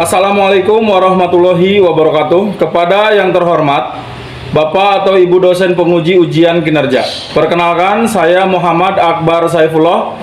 Assalamualaikum warahmatullahi wabarakatuh. Kepada yang terhormat Bapak atau Ibu dosen penguji ujian kinerja, perkenalkan saya Muhammad Akbar Saifullah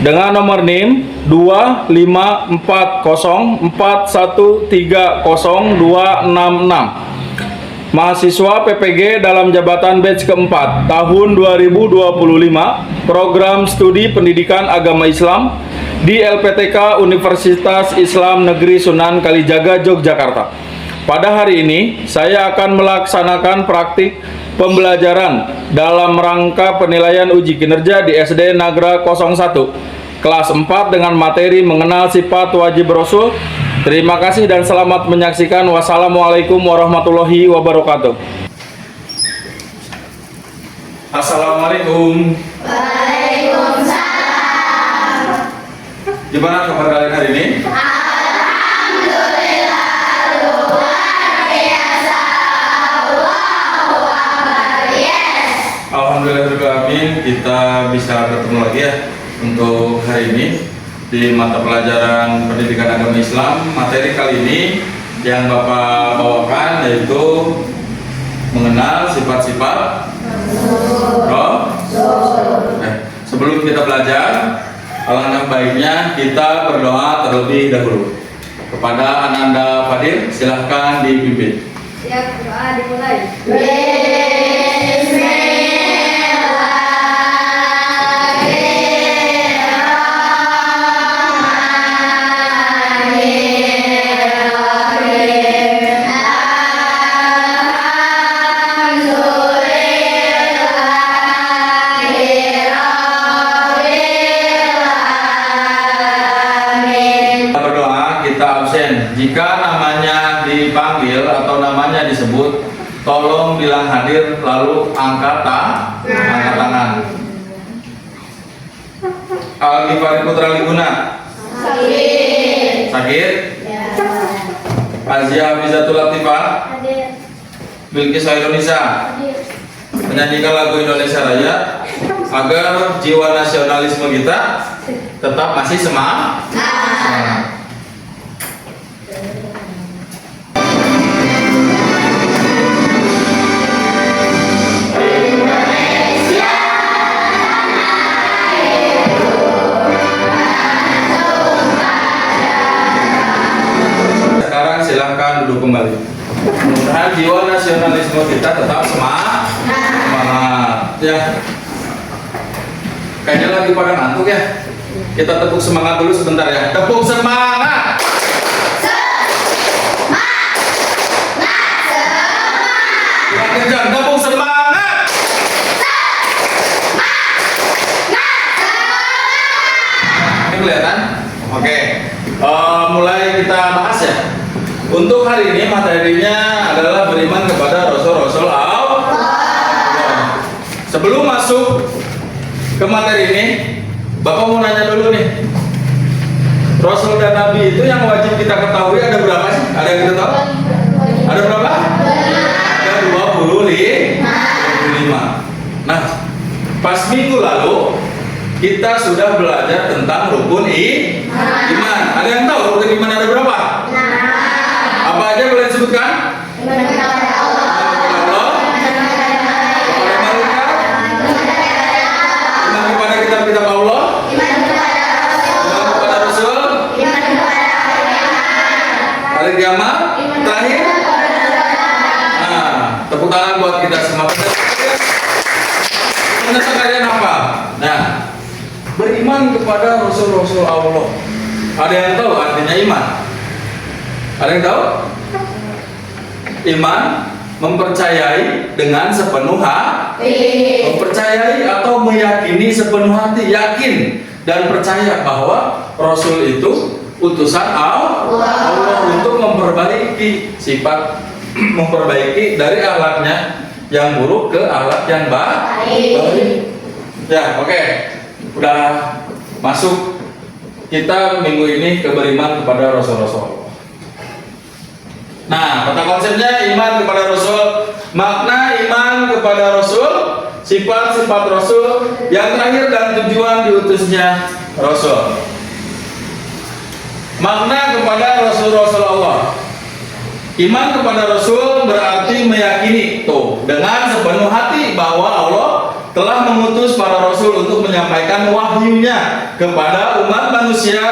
dengan nomor NIM 25404130266, mahasiswa PPG dalam jabatan batch keempat tahun 2025, program studi pendidikan agama Islam di LPTK Universitas Islam Negeri Sunan Kalijaga, Yogyakarta. Pada hari ini, saya akan melaksanakan praktik pembelajaran dalam rangka penilaian uji kinerja di SD Nagra 01, kelas 4 dengan materi mengenal sifat wajib Rasul. Terima kasih dan selamat menyaksikan. Wassalamualaikum warahmatullahi wabarakatuh. Assalamualaikum. Gimana kabar kalian hari ini? Alhamdulillah luar biasa. Allahu Akbar. Yes. Alhamdulillahirrahmanirrahim, kita bisa ketemu lagi ya untuk hari ini di mata pelajaran pendidikan agama Islam. Materi kali ini yang Bapak bawakan yaitu mengenal sifat-sifat Rasul. Sebelum kita belajar, alangkah baiknya kita berdoa terlebih dahulu. Kepada Ananda Fadil, silahkan dipimpin. Siap, doa dimulai. Jika namanya dipanggil atau namanya disebut, tolong bilang hadir lalu angkat tangan. Al-Ghifari Putra Liguna. Sakit? Azia Hafizatul Latifah. Bilqis Hairunisa. Menyanyikan lagu Indonesia Raya agar jiwa nasionalisme kita tetap masih semangat. Silahkan duduk kembali. Mudah-mudahan jiwa nasionalisme kita tetap semangat. Ya. Kayaknya lagi pada ngantuk ya. Kita tepuk semangat dulu sebentar ya. Tepuk semangat. Kurang kencang. Tepuk semangat. Ini kelihatan? Oke. Mulai kita bahas ya. Untuk hari ini materinya adalah beriman kepada Rasul-Rasul Allah. Sebelum masuk ke materi ini, Bapak mau nanya dulu nih. Rasul dan Nabi itu yang wajib kita ketahui ada berapa sih? Ada yang kita tahu? Ada berapa? Ada 25. Nah, pas minggu lalu kita sudah belajar tentang rukun iman. Ada yang tahu rukun iman ada berapa? Apa aja boleh disebutkan? Iman kepada Allah, kepada malaikat, iman kepada kitab-kitab Allah, iman kepada Rasul, hari kiamat, terakhir. Nah, tepuk tangan buat kita semua. Menurut kalian apa? Nah, beriman kepada Rasul-Rasul Allah. Ada yang tahu artinya iman? Ada yang tahu? Iman mempercayai dengan sepenuh hati. Mempercayai atau meyakini sepenuh hati, yakin dan percaya bahwa Rasul itu utusan Allah untuk memperbaiki sifat, memperbaiki dari akhlaknya yang buruk ke akhlak yang baik. Ya, oke. Udah masuk kita minggu ini ke beriman kepada Rasul-Rasul. Nah, kata konsepnya iman kepada Rasul, makna iman kepada Rasul, sifat-sifat Rasul, yang terakhir dan tujuan diutusnya Rasul. Makna kepada Rasul-Rasul Allah. Iman kepada Rasul berarti meyakini dengan sepenuh hati bahwa Allah telah mengutus para Rasul untuk menyampaikan wahyunya kepada umat manusia.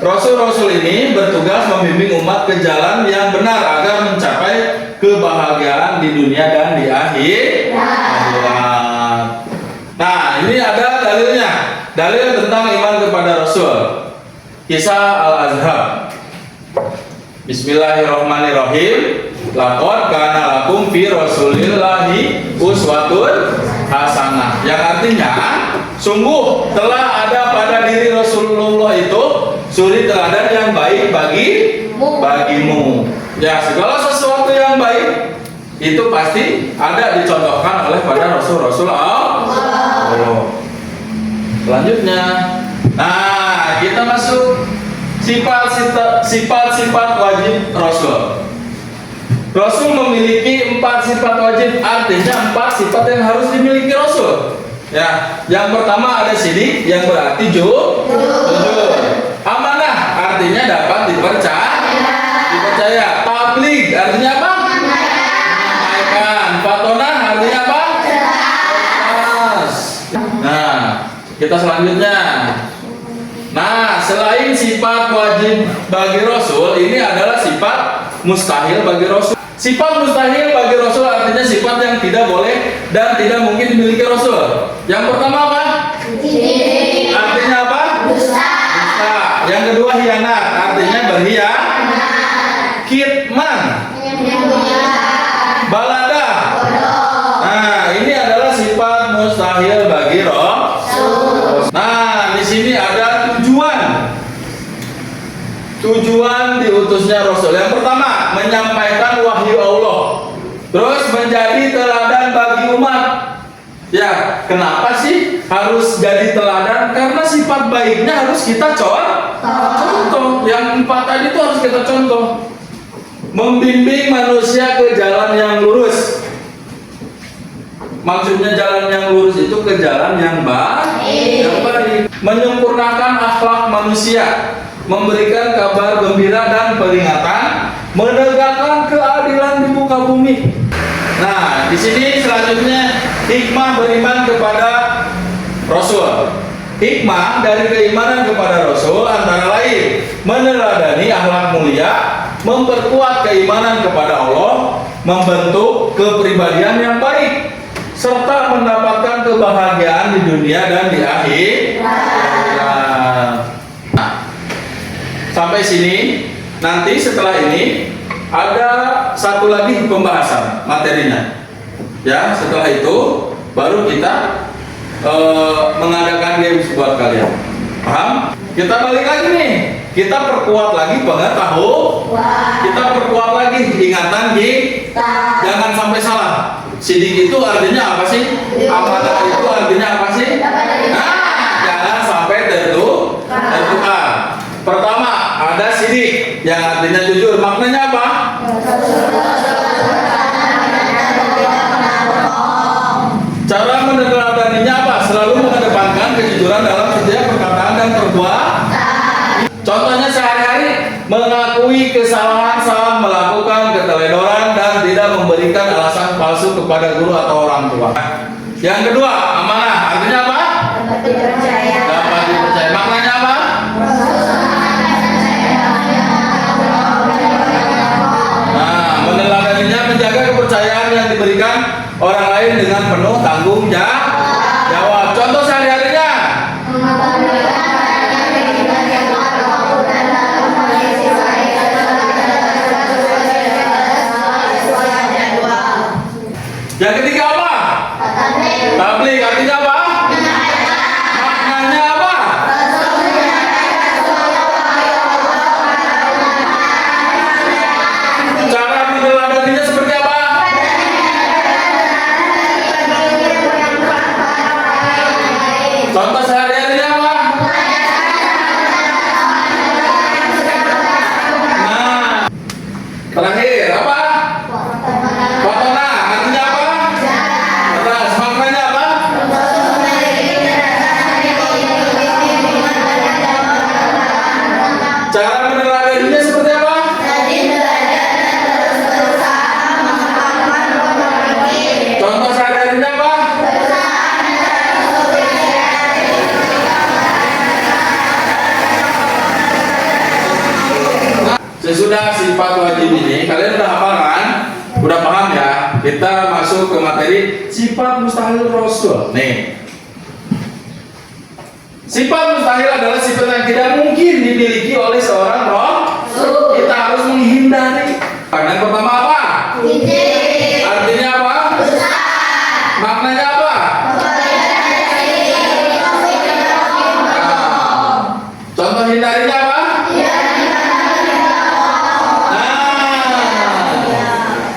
Rasul-Rasul ini bertugas membimbing umat ke jalan yang benar agar mencapai kebahagiaan di dunia dan di akhirat. Nah, ini ada dalilnya. Dalil tentang iman kepada Rasul. Kisah Al-Azhar. Bismillahirrahmanirrahim. Laqad kana lakum fi Rasulillahi uswatun hasanah. Yang artinya, sungguh telah ada pada diri Rasulullah itu suri teladan yang baik bagimu. Ya, segala sesuatu yang baik itu pasti ada dicontohkan oleh pada Rasul-Rasul Allah. Selanjutnya, nah kita masuk sifat-sifat wajib Rasul. Rasul memiliki 4 sifat wajib, artinya 4 sifat yang harus dimiliki Rasul. Ya, yang pertama ada sidik, yang berarti jujur. Amanah, artinya dapat dipercaya. Tabligh, artinya apa? Menyampaikan. Fatonah, artinya apa? Jelas. Nah, kita selanjutnya. Nah, selain sifat wajib bagi Rasul, ini adalah sifat mustahil bagi Rasul. Sifat mustahil bagi Rasul artinya sifat yang tidak boleh dan tidak mungkin dimiliki Rasul. Yang pertama apa? Artinya apa? Dusta. Yang kedua hianat, artinya berkhianat. Kitman, balada. Nah, ini adalah sifat mustahil bagi Rasul. Nah, di sini ada tujuan diutusnya Rasul. Yang pertama, menyampaikan wahyu Allah. Terus menjadi teladan bagi umat. Ya, kenapa sih harus jadi teladan? Karena sifat baiknya harus kita contoh. Yang 4 tadi itu harus kita contoh. Membimbing manusia ke jalan yang lurus. Maksudnya jalan yang lurus itu ke jalan yang baik. Menyempurnakan akhlak manusia, memberikan kabar gembira dan peringatan, menegakkan keadilan di muka bumi. Nah, di sini selanjutnya hikmah beriman kepada Rasul. Hikmah dari keimanan kepada Rasul antara lain meneladani akhlak mulia, memperkuat keimanan kepada Allah, membentuk kepribadian yang baik, serta mendapatkan kebahagiaan di dunia dan di akhirat. Sampai sini. Nanti setelah ini ada satu lagi pembahasan materinya. Ya, setelah itu baru kita mengadakan games buat kalian. Paham? Kita balik lagi nih. Kita perkuat lagi pengetahuan. Kita perkuat lagi ingatan kita. Jangan sampai salah. Sidik itu artinya apa sih? Amanah itu artinya apa sih? Nah, jangan sampai tertukar. Pertama, ada sidik yang artinya jujur. Maknanya apa? Cara meneladaninya apa? Selalu mengedepankan kejujuran dalam setiap perkataan dan perbuatan. Contohnya sehari-hari mengakui kesalahan saat melakukan keteledoran dan tidak memberikan alasan palsu kepada guru atau orang tua. Yang kedua, amanah. Artinya apa? Dapat dipercaya. Maknanya apa? Meneladaninya menjaga kepercayaan yang diberikan orang lain dengan penuh tanggung jawab. Contoh sehari-harinya. Yang ketiga apa? Tabligh. Artinya apa? Maknanya apa? Cara meneladaninya seperti apa? Contoh sehari-harinya apa? Nah, terakhir apa? Fatona. Artinya apa? Jelas. Maknanya apa? Cara meneladaninya sudah sifat wajib ini, kalian udah hafal kan? Udah paham ya? Kita masuk ke materi sifat mustahil Rasul. Nih. Sifat mustahil adalah sifat yang tidak mungkin dimiliki oleh seorang Rasul. Kita harus menghindari. Yang pertama apa? Artinya apa? Maknanya apa? Contoh hindarinya apa?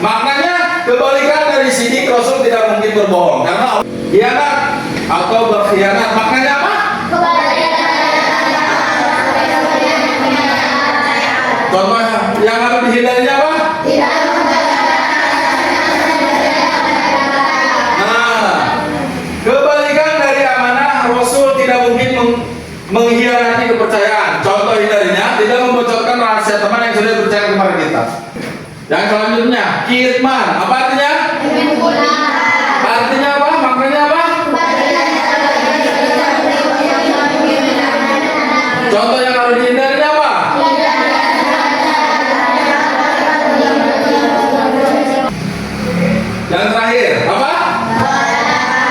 Maknanya kebalikan dari sidik Rasul tidak mungkin berbohong karena khianat atau berkhianat. Maknanya apa? Contoh yang harus dihindarinya apa? Nah, kebalikan dari amanah Rasul tidak mungkin mengkhianati kepercayaan. Contoh hindarinya tidak membocorkan rahasia teman yang sudah percaya kepada kita. Yang selanjutnya, kitman. Apa artinya? Artinya apa? Maknanya apa? Contoh yang harus dihindarinya apa? Yang terakhir, apa?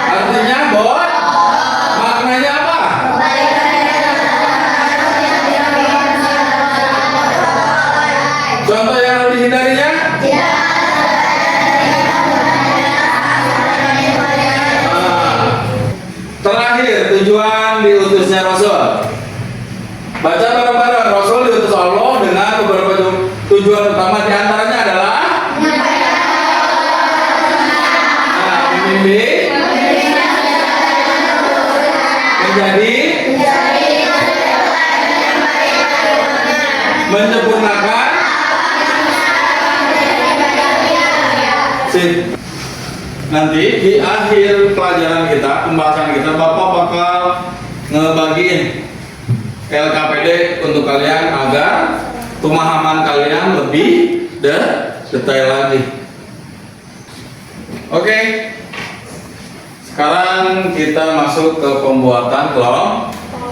Artinya bot. Maknanya apa? Contoh yang harus dihindarinya? Terakhir, tujuan diutusnya Rasul. Baca bareng-bareng. Rasul diutus Allah dengan beberapa tujuan utama, diantaranya adalah membimbing, menjadi, menyempurnakan. Sip. Nanti di akhir pelajaran kita, pembahasan kita, Bapak bakal ngebagiin LKPD untuk kalian agar pemahaman kalian lebih detail lagi. Oke. Sekarang kita masuk ke pembuatan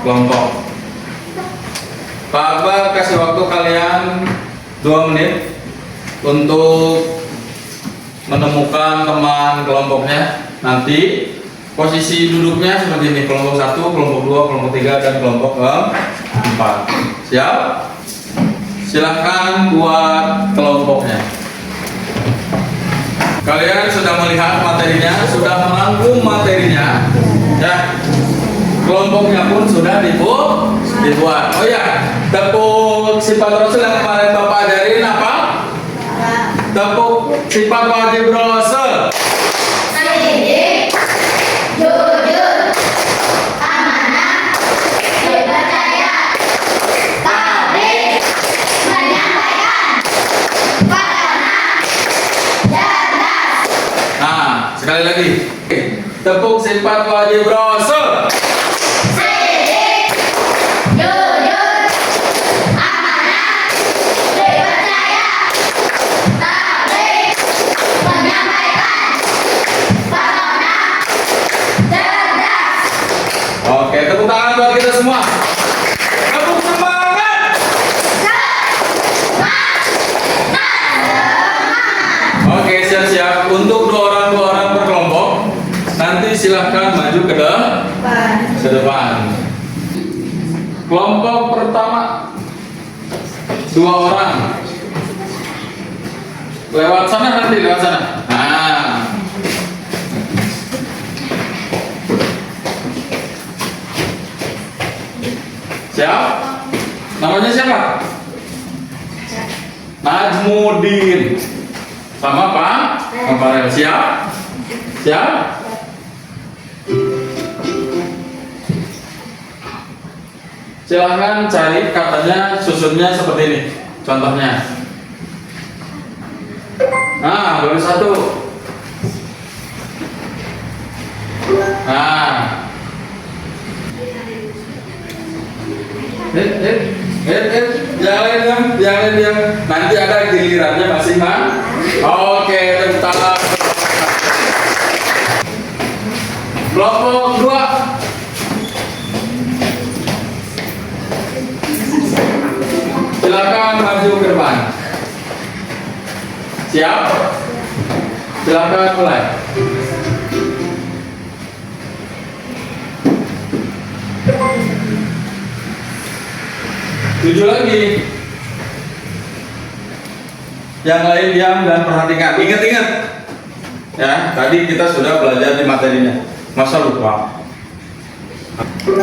kelompok. Pak Akbar kasih waktu kalian 2 menit untuk menemukan teman kelompoknya. Nanti posisi duduknya seperti ini: kelompok 1, kelompok 2, kelompok 3, dan kelompok 4. Siap? Silahkan buat kelompoknya. Kalian sudah melihat materinya, sudah merangkum materinya, ya. Kelompoknya pun sudah dibuat. Oh ya, tepuk sifat Rasul yang kemarin Bapak ajarin apa? Tepuk sifat wajib Rasul. Sidik, jujur, amanah, dipercaya, tabligh, menyampaikan, pernah, cerdas. Nah, sekali lagi. Tepuk sifat wajib Rasul. Sidik, jujur, amanah, dipercaya, tabligh, menyampaikan, pernah, cerdas. Oke, tepuk tangan buat kita semua. Tepuk semangat. Oke, siap-siap. Untuk 2 orang per kelompok. Nanti silahkan maju ke depan. Kelompok pertama 2 orang. Lewat sana nanti, lewat sana. Nah. Siap? Namanya siapa? Najmudin. Sama Pak Farel. Siap? Siap? Silahkan cari katanya, susunnya seperti ini. Contohnya. Nah, baru 1. Nah. Jangan diam. Nanti ada gilirannya masing-masing. Oke, tepuk tangan. Kelompok 2. Silakan maju ke depan. Siap? Silakan mulai. Tujuh lagi. Yang lain diam dan perhatikan. Ingat-ingat. Ya, tadi kita sudah belajar di materinya. Masa lupa? Tepuk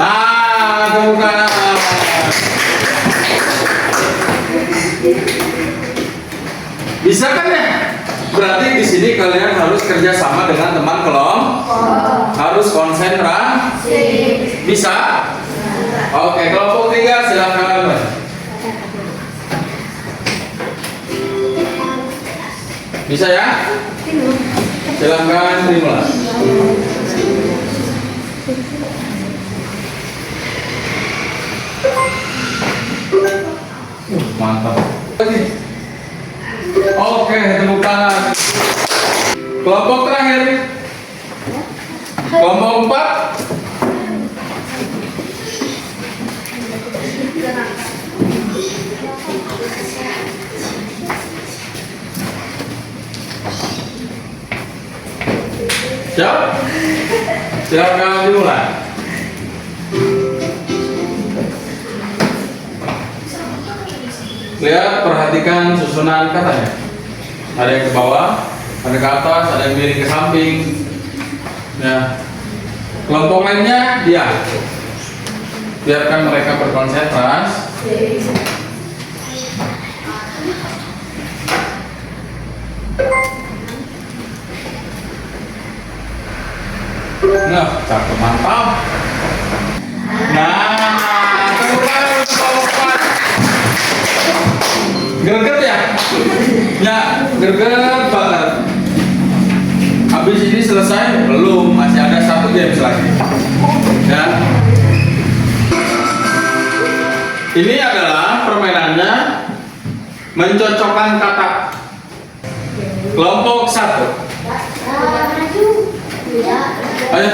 tangan. Bisa kan ya? Berarti di sini kalian harus kerjasama dengan teman kelompok. Harus konsentrasi. Bisa? Oke, kelompok 3 silakan. Bisa ya? Silakan dimulai. Mantap. Oke, tepuk tangan. Kelompok terakhir. Kelompok 4. Siap? Silakan dimulai. Lihat, perhatikan susunan katanya. Ada yang ke bawah, ada ke atas, ada yang miring ke samping. Ya. Kelompok lainnya diam. Biarkan mereka berkonsentrasi. Nah, cakep, mantap. Nah, greget ya? Ya, greget banget. Habis ini selesai? Belum, masih ada 1 game lagi. Ya. Ini adalah permainannya mencocokkan kata. Kelompok 1. Ayo.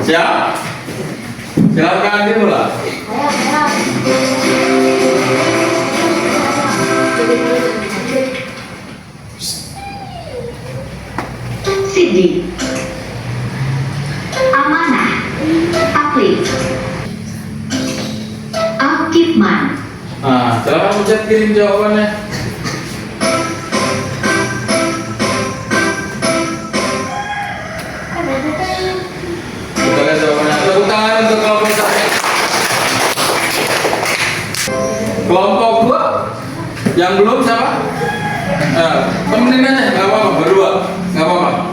Siap? Silakan dimulai. Sidi, Amanah, Aplik, Akifman. Nah, silakan pencet kirim jawabannya. Kita lihat jawabannya. Tepuk tangan untuk kelompok 1. Kelompok 2 yang belum siapa? Temenin aja, nggak apa-apa, berdua, nggak apa-apa.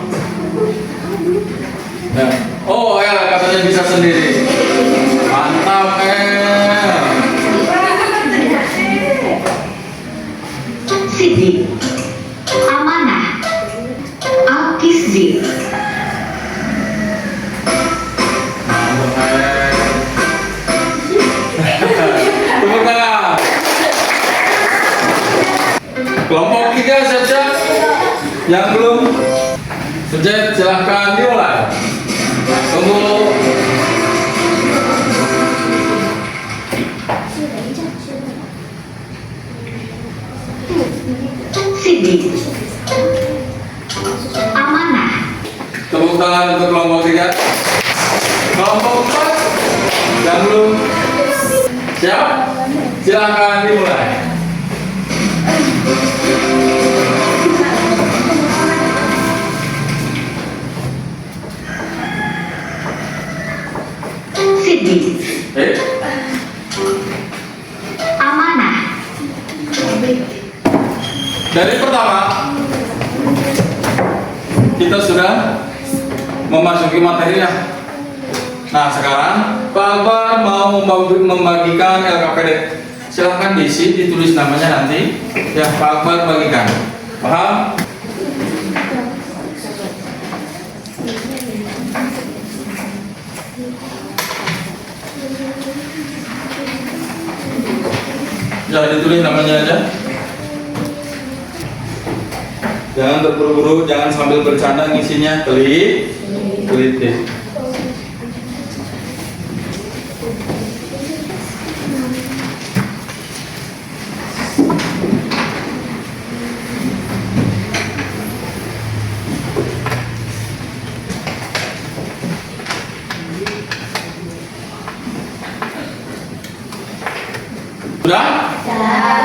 Oh ya, katanya bisa sendiri. Mantap Sidi, Amanah, Alkisdi. Tepuk tangan. Kelompok 3 siap-siap. Yang belum pencet silahkan dimulai. Tunggu. Sidi, Amanah, Tepuk tangan untuk kelompok 3. Kelompok 4 yang belum siap, silahkan dimulai. Sidi, Amanah. Dari pertama kita sudah memasuki materinya. Nah, sekarang Pak Akbar mau membagikan LKPD. Silahkan diisi, ditulis namanya nanti. Ya, Pak Akbar bagikan. Paham? Ya, ditulis namanya aja. Jangan terburu-buru, jangan sambil bercanda ngisinya. Teliti.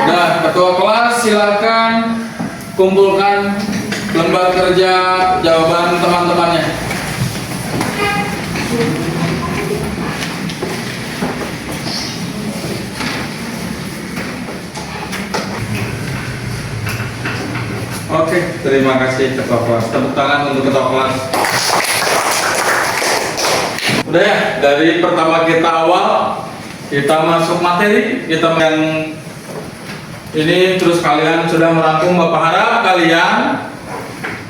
Nah, ketua kelas silakan kumpulkan lembar kerja jawaban teman-temannya. Oke, terima kasih ketua kelas. Tepuk tangan untuk ketua kelas. Udah ya, dari pertama kita awal, kita masuk materi, kita yang ini terus kalian sudah merangkum. Bapak harap kalian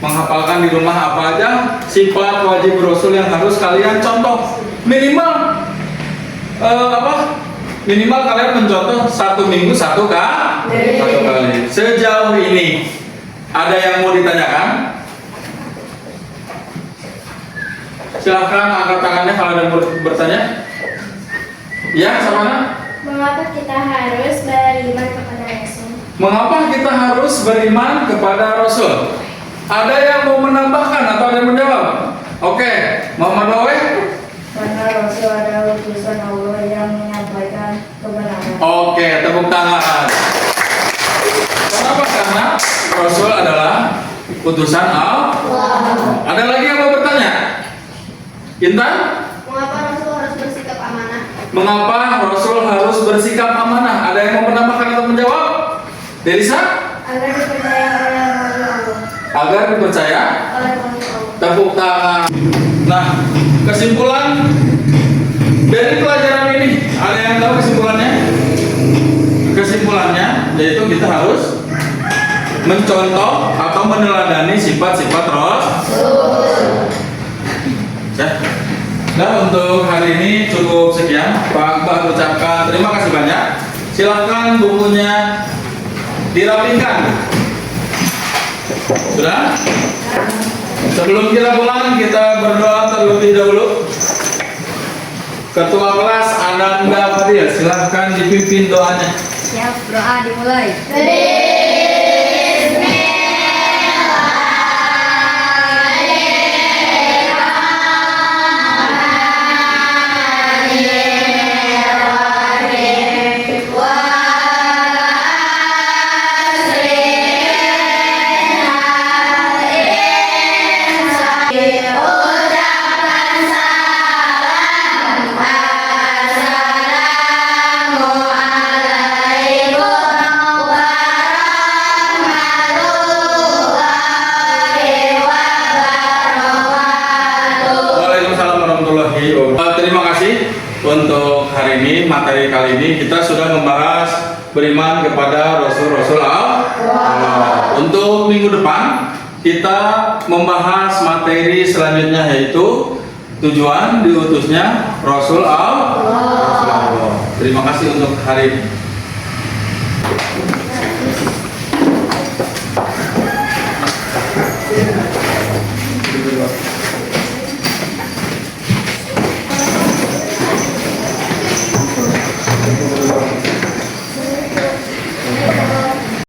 menghafalkan di rumah apa aja sifat wajib Rasul yang harus kalian contoh. Minimal minimal kalian mencontoh 1 minggu 1 kali. Sejauh ini ada yang mau ditanyakan? Silahkan angkat tangannya kalau ada yang bertanya. Ya, sama. Mengapa kita harus beriman kepada Rasul? Mengapa kita harus beriman kepada Rasul? Ada yang mau menambahkan atau ada yang menjawab? Oke, Muhammad Wawe. Karena Rasul adalah utusan Allah yang menyampaikan kebenaran. Oke, tepuk tangan. Kenapa? Karena Rasul adalah utusan Allah. Ada lagi yang mau bertanya? Intan? Mengapa Rasul harus bersikap amanah? Mengapa Rasul harus bersikap amanah? Ada yang mau menambahkan atau menjawab? Delisa? Agar dipercaya oleh makhluk Allah. Agar dipercaya. Oleh makhluk Allah. Tepuk tangan. Nah, kesimpulan dari pelajaran ini, ada yang tahu kesimpulannya? Kesimpulannya yaitu kita harus mencontoh atau meneladani sifat-sifat Rasul. Ya. Nah, untuk hari ini cukup sekian. Pak Akbar ucapkan terima kasih banyak. Silakan bukunya dirapikan. Sudah? Sebelum kita pulang, kita berdoa terlebih dahulu. Ketua kelas Ananda Fadil, silahkan dipimpin doanya. Siap, doa dimulai. Waalaikumsalam warahmatullahi wabarakatuh. Terima kasih untuk hari ini, materi kali ini kita sudah membahas beriman kepada Rasul-Rasul Allah. Untuk minggu depan kita membahas materi selanjutnya yaitu tujuan diutusnya Rasul Allah. Terima kasih untuk hari ini.